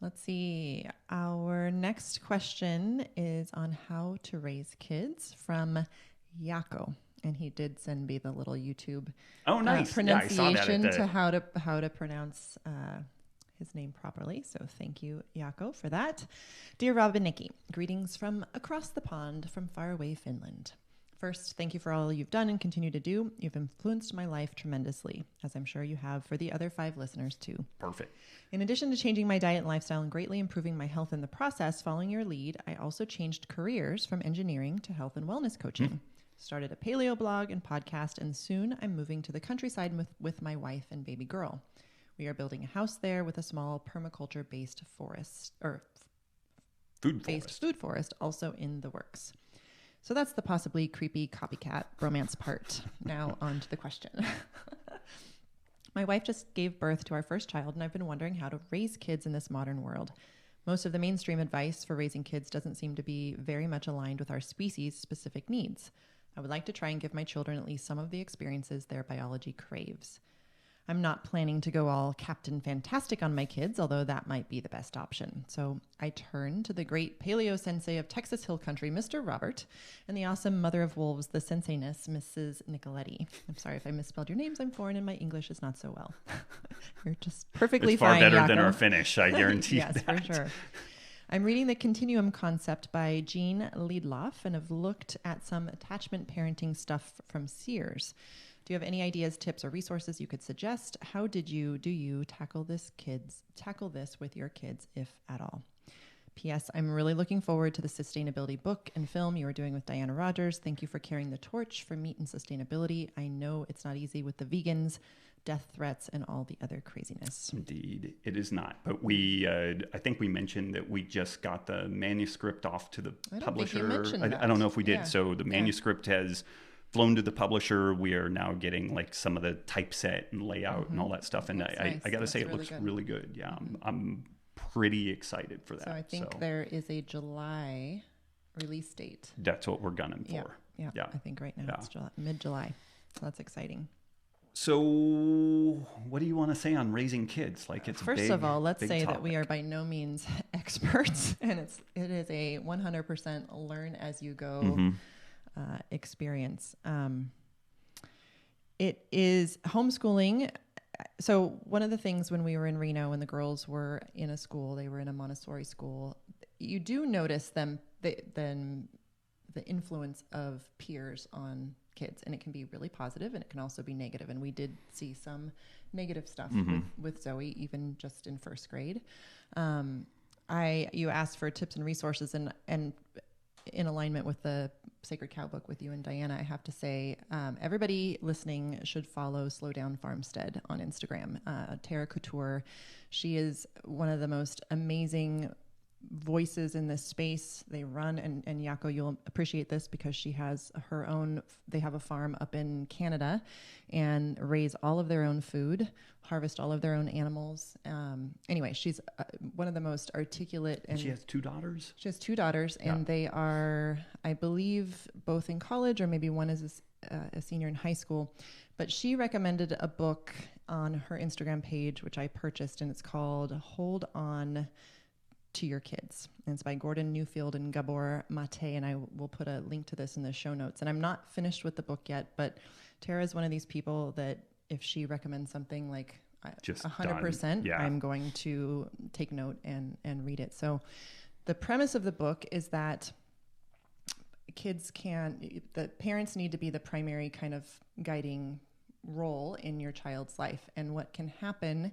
Let's see. Our next question is on how to raise kids from Yako. And he did send me the little YouTube pronunciation to how to pronounce his name properly. So thank you, Yako, for that. Dear Robb and Nikki, greetings from across the pond from faraway Finland. First, thank you for all you've done and continue to do. You've influenced my life tremendously, as I'm sure you have for the other 5 listeners too. Perfect. In addition to changing my diet and lifestyle and greatly improving my health in the process, following your lead, I also changed careers from engineering to health and wellness coaching. Started a paleo blog and podcast, and soon I'm moving to the countryside with my wife and baby girl. We are building a house there with a small permaculture-based food forest also in the works. So that's the possibly creepy copycat romance part. Now on to the question. My wife just gave birth to our first child, and I've been wondering how to raise kids in this modern world. Most of the mainstream advice for raising kids doesn't seem to be very much aligned with our species' specific needs. I would like to try and give my children at least some of the experiences their biology craves. I'm not planning to go all Captain Fantastic on my kids, although that might be the best option. So I turn to the great paleo sensei of Texas Hill Country, Mr. Robert, and the awesome mother of wolves, the sensei-ness, Mrs. Nicoletti. I'm sorry if I misspelled your names. I'm foreign and my English is not so well. You're just perfectly fine, It's far better Yako. than our Finnish, I guarantee yes, that. for sure. I'm reading The Continuum Concept by Jean Liedloff and have looked at some attachment parenting stuff from Sears. Do you have any ideas, tips, or resources you could suggest? How do you tackle this with your kids, if at all? P.S. I'm really looking forward to the sustainability book and film you are doing with Diana Rogers. Thank you for carrying the torch for meat and sustainability. I know it's not easy with the vegans, death threats, and all the other craziness. Indeed, it is not. But I think we mentioned that we just got the manuscript off to the publisher. Think you mentioned that. I don't know if we did. Yeah. So the manuscript has flown to the publisher. We are now getting like some of the typeset and layout and all that stuff. And I got to say, it looks really good. Yeah, I'm pretty excited for that. So I think there is a July release date. That's what we're gunning for. Yeah. I think right now it's mid-July. So that's exciting. So what do you want to say on raising kids? Like it's First of all, let's say topic. that we are by no means experts, and it is a 100% learn as you go experience. It is homeschooling. So one of the things when we were in Reno, when the girls were in a school, they were in a Montessori school, you do notice the influence of peers on kids, and it can be really positive and it can also be negative. And we did see some negative stuff with Zoe, even just in first grade. You asked for tips and resources, and in alignment with the Sacred Cow book with you and Diana, I have to say, everybody listening should follow Slow Down Farmstead on Instagram. Tara Couture, she is one of the most amazing voices in this space. They run, and Yako, you'll appreciate this because she has they have a farm up in Canada and raise all of their own food, harvest all of their own animals. Anyway, she's one of the most articulate. And she has 2 daughters? She has 2 daughters, and they are, I believe, both in college, or maybe one is a senior in high school. But she recommended a book on her Instagram page, which I purchased, and it's called Hold On to Your Kids. And it's by Gordon Newfield and Gabor Mate, and I will put a link to this in the show notes. And I'm not finished with the book yet, but Tara is one of these people that if she recommends something, like just 100%, I'm going to take note and read it. So the premise of the book is that the parents need to be the primary kind of guiding role in your child's life. And what can happen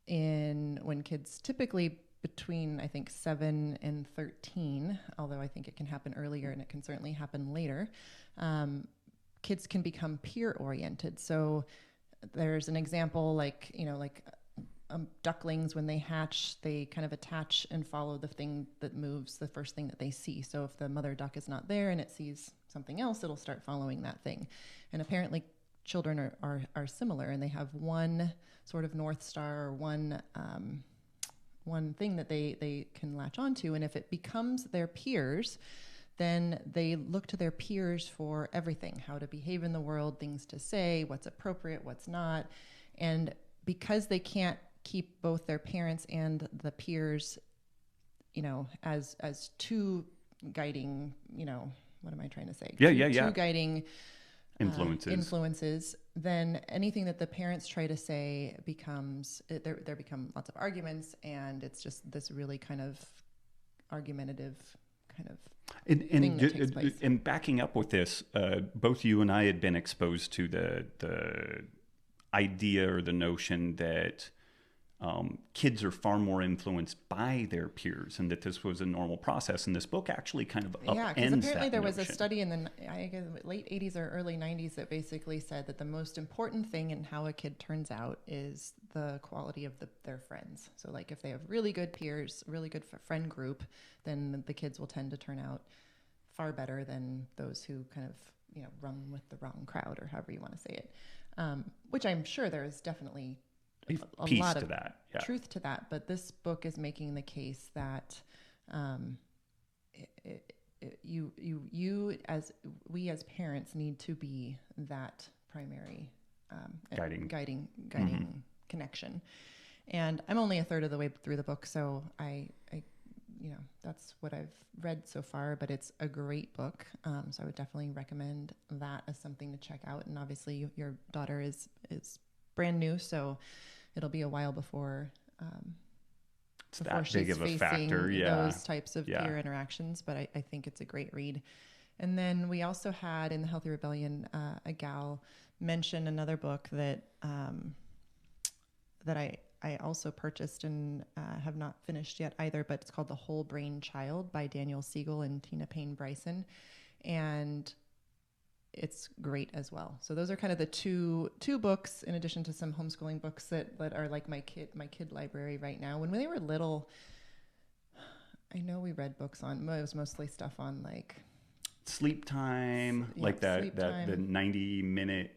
when kids typically between, I think, 7 and 13, although I think it can happen earlier and it can certainly happen later, kids can become peer-oriented. So there's an example like ducklings, when they hatch, they kind of attach and follow the thing that moves, the first thing that they see. So if the mother duck is not there and it sees something else, it'll start following that thing. And apparently children are similar, and they have one sort of North Star, or one thing that they can latch onto. And if it becomes their peers, then they look to their peers for everything, how to behave in the world, things to say, what's appropriate, what's not. And because they can't keep both their parents and the peers, as two guiding, what am I trying to say? Two guiding influences, then anything that the parents try to say there become lots of arguments, and it's just this really kind of argumentative kind of thing that takes place. And backing up with this, both you and I had been exposed to the idea or the notion that kids are far more influenced by their peers, and that this was a normal process. And this book actually kind of upends that because apparently there was notion. a study in the late 80s or early 90s that basically said that the most important thing in how a kid turns out is the quality of their friends. So like if they have really good peers, really good friend group, then the kids will tend to turn out far better than those who kind of run with the wrong crowd, or however you want to say it. Which I'm sure there is definitly a lot of truth to that, but this book is making the case that we as parents need to be that primary guiding connection. And I'm only a third of the way through the book, so I that's what I've read so far, but it's a great book. So I would definitely recommend that as something to check out. And obviously your daughter is brand new, so it'll be a while before that she's big of a facing factor. Those types of peer interactions. But I think it's a great read. And then we also had in the Healthy Rebellion a gal mention another book that I also purchased and have not finished yet either, but it's called The Whole Brain Child by Daniel Siegel and Tina Payne Bryson. And it's great as well. So those are kind of the two books, in addition to some homeschooling books that are like my kid library right now. When they were little, I know we read books on, it was mostly stuff on like sleep time, the 90-minute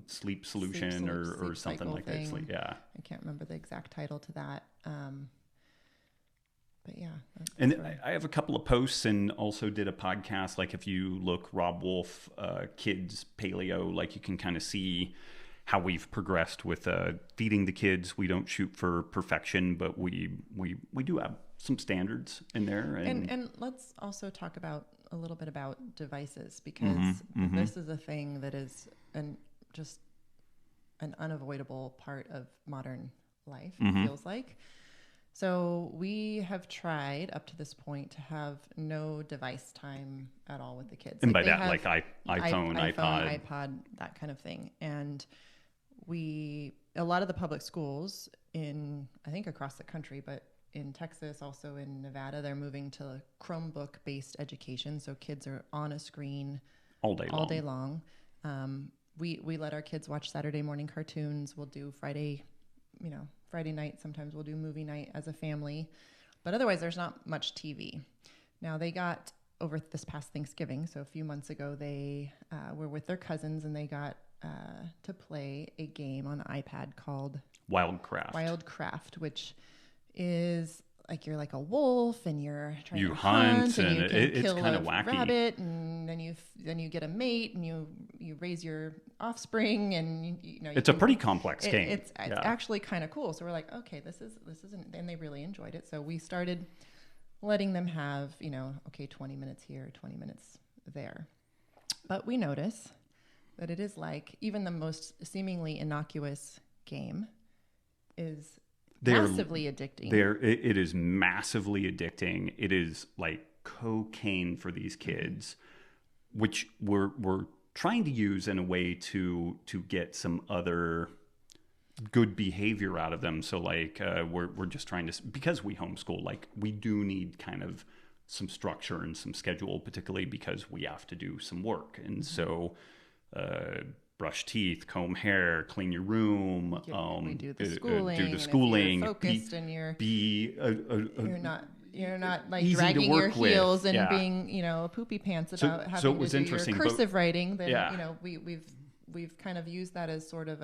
sleep solution or something like that. I can't remember the exact title to that. But yeah. And I have a couple of posts and also did a podcast. Like if you look Robb Wolf, Kids Paleo, like you can kind of see how we've progressed with feeding the kids. We don't shoot for perfection, but we do have some standards in there. And let's also talk a little bit about devices, because this is a thing that is just an unavoidable part of modern life, it feels like. So we have tried up to this point to have no device time at all with the kids. And by that, like iPhone, iPod, that kind of thing. And a lot of the public schools I think across the country, but in Texas, also in Nevada, they're moving to Chromebook-based education. So kids are on a screen all day long. We let our kids watch Saturday morning cartoons. We'll do Friday night. Sometimes we'll do movie night as a family. But otherwise, there's not much TV. Now, they got over this past Thanksgiving, so a few months ago, they were with their cousins, and they got to play a game on the iPad called Wildcraft, which is like you're like a wolf and you're trying to hunt and you can it's kill kind a of wacky rabbit, and then you get a mate and you raise your offspring, and it's a pretty complex game. It's actually kind of cool. So we're like, okay, this isn't, and they really enjoyed it. So we started letting them have 20 minutes here, 20 minutes there. But we notice that it is like even the most seemingly innocuous game is massively addicting. It is massively addicting. It is like cocaine for these kids, which we're trying to use in a way to get some other good behavior out of them. So like we're just trying to, because we homeschool, like we do need kind of some structure and some schedule, particularly because we have to do some work. And so brush teeth, comb hair, clean your room, we do the schooling. You're focused and you're you're not like dragging your heels and being a poopy pants about having to do your cursive writing. Then we've kind of used that as sort of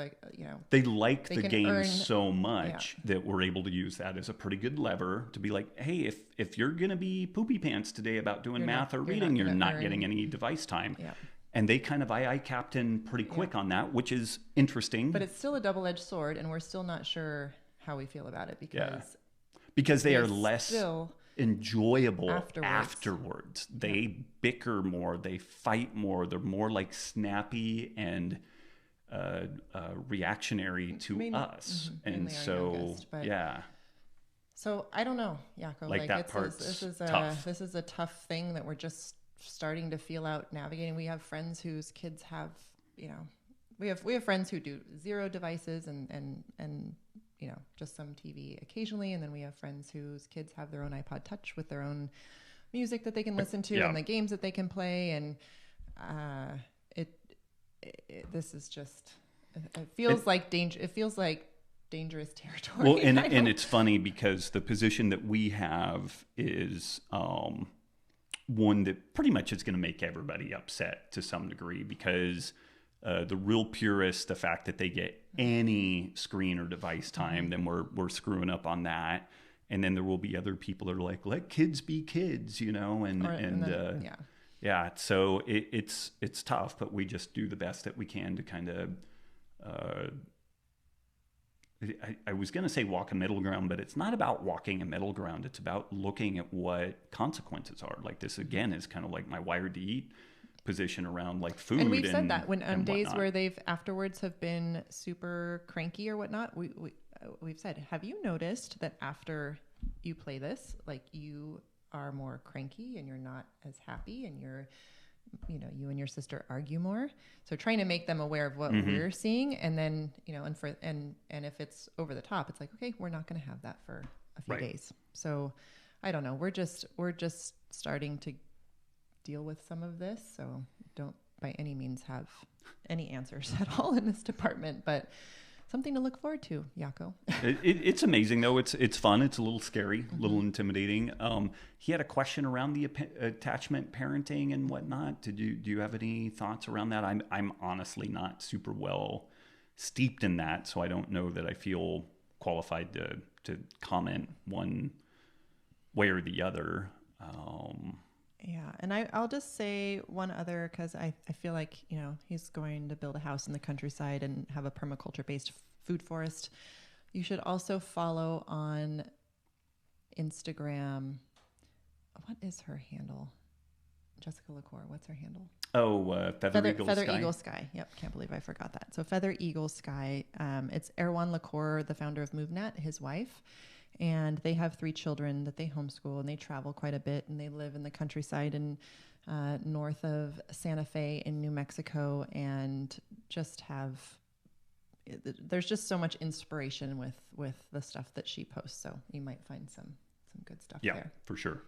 they like the game so much that we're able to use that as a pretty good lever to be like, hey, if you're gonna be poopy pants today about doing math or reading, you're not getting any device time. And they kind of I captain pretty quick on that, which is interesting. But it's still a double-edged sword, and we're still not sure how we feel about it because they are less enjoyable afterwards. They bicker more, they fight more, they're more like snappy and reactionary to us. And so youngest, so I don't know, Jaco. Like that part's tough. This is a tough thing that we're just starting to feel out navigating. We have friends whose kids have, you know, we have friends who do 0 devices and you know, just some TV occasionally, and then we have friends whose kids have their own iPod Touch with their own music that they can listen to and the games that they can play, and this is just it feels like danger. It feels like dangerous territory. Well, and it's funny because the position that we have is one that pretty much is going to make everybody upset to some degree, because the real purists, the fact that they get any screen or device time, then we're screwing up on that. And then there will be other people that are like, let kids be kids, you know, so it's tough, but we just do the best that we can to kind of, I was going to say walk a middle ground, but it's not about walking a middle ground. It's about looking at what consequences are. Like this, again, is kind of like my wired to eat position around like food. And we've said that when on days where they've afterwards have been super cranky or whatnot, we've said, have you noticed that after you play this, like you are more cranky and you're not as happy, and you and your sister argue more. So trying to make them aware of what we're seeing, and then, you know, and if it's over the top, it's like, okay, we're not going to have that for a few days. So I don't know. We're just starting to deal with some of this. So don't by any means have any answers at all in this department, but something to look forward to, Jaco. It's amazing though. It's fun. It's a little scary, a little intimidating. He had a question around the attachment parenting and whatnot. Do you have any thoughts around that? I'm honestly not super well steeped in that, so I don't know that I feel qualified to comment one way or the other. Yeah, and I'll just say one other, because I feel like, you know, he's going to build a house in the countryside and have a permaculture-based food forest. You should also follow on Instagram. What is her handle? Jessica LaCour. What's her handle? Oh, Feather Eagle Sky. Yep, can't believe I forgot that. So Feather Eagle Sky. It's Erwan LaCour, the founder of MoveNet, his wife. And they have 3 children that they homeschool, and they travel quite a bit, and they live in the countryside in north of Santa Fe in New Mexico, and just there's just so much inspiration with the stuff that she posts. So you might find some good stuff there. Yeah, for sure.